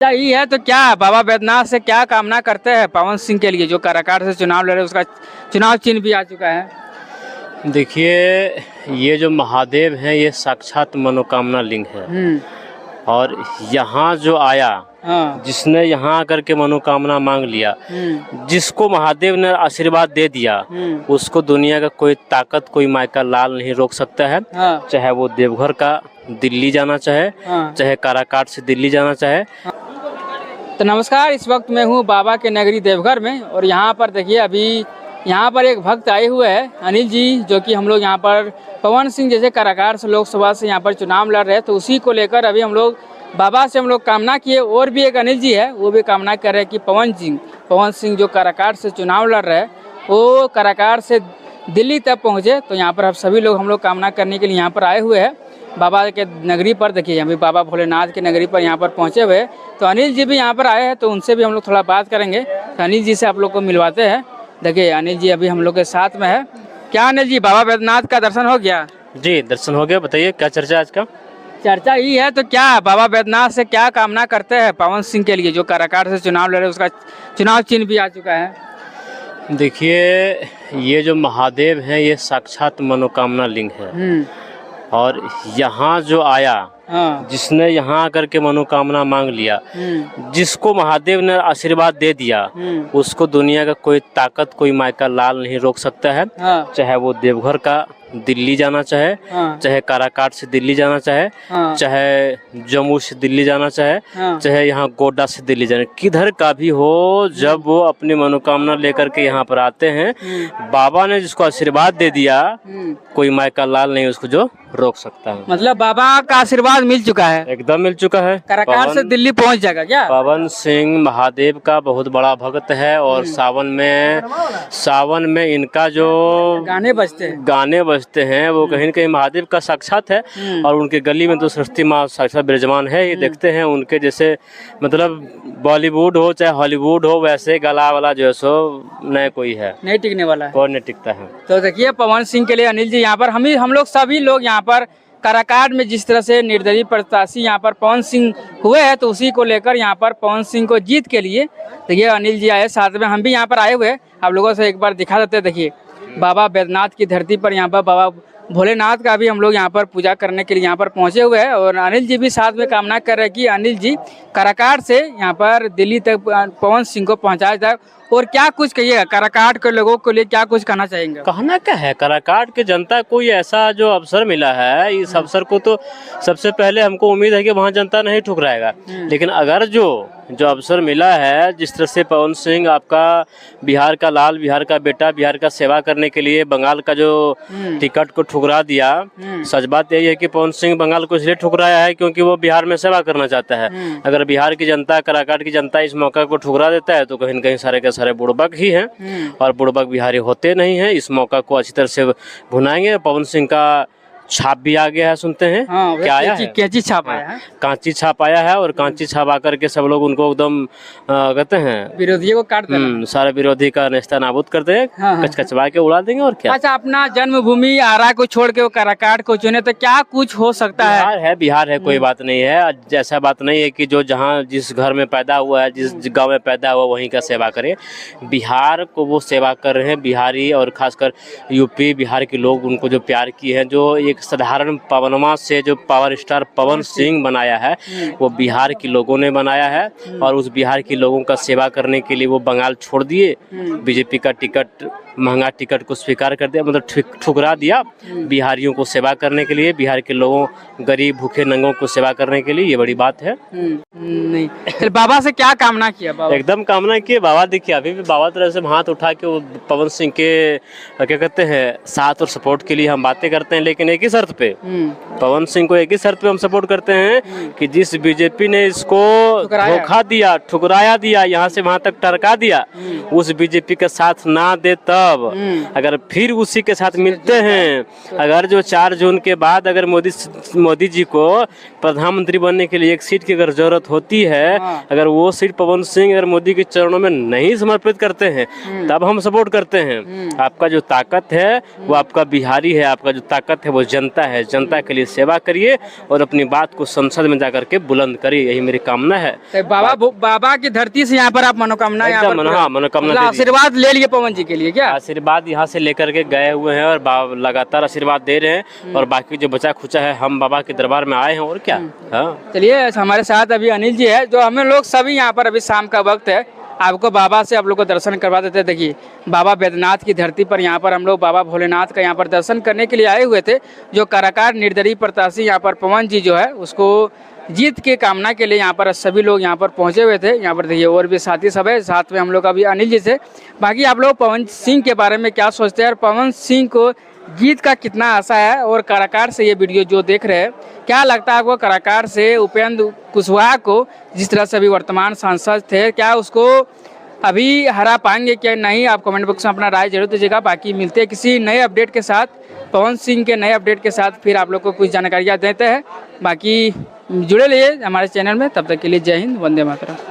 यही है तो क्या बाबा बैद्यनाथ से क्या कामना करते हैं पवन सिंह के लिए जो काराकाट से चुनाव लड़े, उसका चुनाव चिन्ह भी आ चुका है। देखिए, ये जो महादेव हैं ये साक्षात मनोकामना लिंग है और यहाँ जो आया, जिसने यहाँ आकर के मनोकामना मांग लिया, जिसको महादेव ने आशीर्वाद दे दिया, उसको दुनिया का कोई ताकत, कोई मायका लाल नहीं रोक सकता है। चाहे वो देवघर का दिल्ली जाना चाहे, चाहे काराकाट से दिल्ली जाना चाहे। तो नमस्कार, इस वक्त मैं हूँ बाबा के नगरी देवघर में और यहाँ पर देखिए अभी यहाँ पर एक भक्त आए हुए हैं अनिल जी, जो कि हम लोग यहाँ पर पवन सिंह जैसे काराकाट से लोकसभा से यहाँ पर चुनाव लड़ रहे हैं, तो उसी को लेकर अभी हम लोग बाबा से हम लोग कामना किए। और भी एक अनिल जी है, वो भी कामना कर रहे हैं कि पवन सिंह जो काराकाट से चुनाव लड़ रहे हैं वो काराकाट से दिल्ली तक पहुँचे। तो यहाँ पर अब सभी लोग हम लोग कामना करने के लिए यहाँ पर आए हुए हैं बाबा के नगरी पर। देखिए अभी बाबा भोलेनाथ की नगरी पर यहाँ पर पहुँचे हुए, तो अनिल जी भी यहाँ पर आए हैं, तो उनसे भी हम लोग थोड़ा बात करेंगे। तो अनिल जी से आप लोग को मिलवाते हैं। देखिए अनिल जी अभी हम लोग के साथ में है। क्या अनिल जी, बाबा बैद्यनाथ का दर्शन हो गया? जी, दर्शन हो गया। बताइए क्या चर्चा आज का? चर्चा यही है तो क्या बाबा बैद्यनाथ से क्या कामना करते हैं पवन सिंह के लिए जो काराकाट से चुनाव लड़े, उसका चुनाव चिन्ह भी आ चुका है। देखिए, ये जो महादेव हैं ये साक्षात मनोकामना लिंग है और यहाँ जो आया, जिसने यहाँ आकर के मनोकामना मांग लिया, जिसको महादेव ने आशीर्वाद दे दिया, उसको दुनिया का कोई ताकत, कोई मायका लाल नहीं रोक सकता है। चाहे वो देवघर का दिल्ली जाना चाहे, चाहे काराकाट से दिल्ली जाना चाहे, चाहे जम्मू से दिल्ली जाना चाहे, चाहे यहाँ गोड्डा से दिल्ली जाना, किधर का भी हो, जब वो अपनी मनोकामना लेकर के यहाँ पर आते हैं, बाबा ने जिसको आशीर्वाद दे दिया, कोई मायका लाल नहीं उसको जो रोक सकता है। मतलब बाबा का आशीर्वाद मिल चुका है, एकदम मिल चुका है। काराकाट से दिल्ली पहुंच जाएगा क्या? पवन सिंह महादेव का बहुत बड़ा भक्त है और सावन में इनका जो गाने बजते हैं वो कहीं न कहीं महादेव का साक्षात है। और उनके गली में तो सरस्वती माँ साक्षात विराजमान है। ये देखते हैं उनके जैसे, मतलब बॉलीवुड हो चाहे हॉलीवुड हो, वैसे गला वाला जो है सो नया कोई है, नहीं टिकने वाला है, कौन नहीं टिकता है। तो देखिए पवन सिंह के लिए अनिल जी यहाँ पर हम लोग सभी लोग यहाँ पर काराकाट में जिस तरह से निर्दलीय प्रत्याशी यहाँ पर पवन सिंह हुए हैं, तो उसी को लेकर यहाँ पर पवन सिंह को जीत के लिए देखिए अनिल जी आए, साथ में हम भी यहाँ पर आए हुए हैं। आप लोगों से एक बार दिखा देते हैं। देखिए बाबा बैद्यनाथ की धरती पर यहाँ पर बाबा भोलेनाथ का भी हम लोग यहाँ पर पूजा करने के लिए यहाँ पर पहुँचे हुए हैं और अनिल जी भी साथ में कामना कर रहे हैं कि अनिल जी काराकाट से यहाँ पर दिल्ली तक पवन सिंह को पहुँचाया जाए। और क्या कुछ कहिएगा काराकाट के लोगों के लिए, क्या कुछ कहना चाहेंगे? कहना क्या है, काराकाट की जनता को ये ऐसा जो अवसर मिला है, इस अवसर को तो सबसे पहले हमको उम्मीद है कि वहाँ जनता नहीं ठुकराएगा। लेकिन अगर जो अवसर मिला है, जिस तरह से पवन सिंह आपका बिहार का लाल, बिहार का बेटा, बिहार का सेवा करने के लिए बंगाल का जो टिकट को ठुकरा दिया, सच बात यही है कि पवन सिंह बंगाल को इसलिए ठुकराया है क्योंकि वो बिहार में सेवा करना चाहता है। अगर बिहार की जनता, काराकाट की जनता इस मौका को ठुकरा देता है तो कहीं न कहीं सारे के सारे बुड़बक ही हैं और बुड़बक बिहारी होते नहीं हैं। इस मौका को अच्छी तरह से भुनाएंगे। पवन सिंह का छाप भी आ गया है, सुनते हैं। क्या आया है? कैंची छाप आया है, कांची छाप आया है और कांची छाप आकर के सब लोग उनको एकदम कहते हैं विरोधियों को काट देना, सारे विरोधी का नेस्ता नाबूद कर देंगे, कचकचवा के उड़ा देंगे। और क्या? अच्छा, अपना जन्मभूमि आरा को छोड़ के वो काराकाट को चुने तो क्या कुछ हो सकता है? बिहार है, कोई बात नहीं है। ऐसा बात नहीं है कि जो जहाँ जिस घर में पैदा हुआ है, जिस गाँव में पैदा हुआ वहीं का सेवा करे। बिहार को वो सेवा कर रहे हैं, बिहारी और खासकर यूपी बिहार के लोग उनको जो प्यार किए हैं, जो एक साधारण पवनमा से जो पावर स्टार पवन सिंह बनाया है, वो बिहार के लोगों ने बनाया है। और उस बिहार के लोगों का सेवा करने के लिए वो बंगाल छोड़ दिए, बीजेपी का टिकट, महंगा टिकट को स्वीकार कर दिया, मतलब ठुकरा दिया बिहारियों को सेवा करने के लिए, बिहार के लोगों, गरीब भूखे नंगों को सेवा करने के लिए। ये बड़ी बात है। नहीं, फिर बाबा से क्या कामना किया? बाबा एकदम कामना किए। बाबा देखिए अभी भी बाबा तरह से हाथ उठा के वो पवन सिंह के क्या कहते हैं साथ और सपोर्ट के लिए हम बातें करते हैं, लेकिन एक ही शर्त पे, पवन सिंह को एक ही शर्त पे हम सपोर्ट करते हैं कि जिस बीजेपी ने इसको धोखा दिया, ठुकराया दिया, यहाँ से वहाँ तक टरका दिया, उस बीजेपी का साथ ना दे तब तब अगर फिर उसी के साथ मिलते हैं, अगर जो 4 जून के बाद अगर मोदी जी को प्रधानमंत्री बनने के लिए एक सीट की अगर जरूरत होती है, अगर वो सीट पवन सिंह अगर मोदी के चरणों में नहीं समर्पित करते हैं तब हम सपोर्ट करते हैं। आपका जो ताकत है वो आपका बिहारी है, आपका जो ताकत है वो जनता है। जनता के लिए सेवा करिए और अपनी बात को संसद में जाकर के बुलंद करिए, यही मेरी कामना है। तो बाबा की धरती से यहाँ पर आप मनोकामना मनोकामना आशीर्वाद ले लिए पवन जी के लिए, क्या आशीर्वाद यहाँ से लेकर के गए हुए हैं और लगातार आशीर्वाद दे रहे हैं, और बाकी जो बचा खुचा है हम बाबा के दरबार में आए हैं, और क्या। चलिए, हमारे साथ अभी अनिल जी है, जो हमें लोग सभी यहाँ पर अभी शाम का वक्त है, आपको बाबा से आप लोग को दर्शन करवा देते हैं। देखिए, बाबा बैद्यनाथ की धरती पर यहाँ पर हम लोग बाबा भोलेनाथ का यहाँ पर दर्शन करने के लिए आए हुए थे। जो कलाकार निर्दलीय प्रत्याशी यहाँ पर पवन जी जो है उसको जीत के कामना के लिए यहाँ पर सभी लोग यहाँ पर पहुँचे हुए थे। यहाँ पर देखिए और भी साथी सब है, साथ में हम लोग अभी अनिल जी से। बाकी आप लोग पवन सिंह के बारे में क्या सोचते हैं और पवन सिंह को जीत का कितना आशा है, और कलाकार से ये वीडियो जो देख रहे हैं क्या लगता है आपको, कलाकार से उपेंद्र कुशवाहा को जिस तरह से अभी वर्तमान सांसद थे, क्या उसको अभी हरा पाएंगे क्या नहीं? आप कमेंट बॉक्स में अपना राय जरूर दीजिएगा। बाकी मिलते हैं किसी नए अपडेट के साथ, पवन सिंह के नए अपडेट के साथ, फिर आप लोग को कुछ जानकारियाँ देते हैं। बाकी जुड़े रहिए हमारे चैनल में, तब तक के लिए जय हिंद, वंदे मातरम।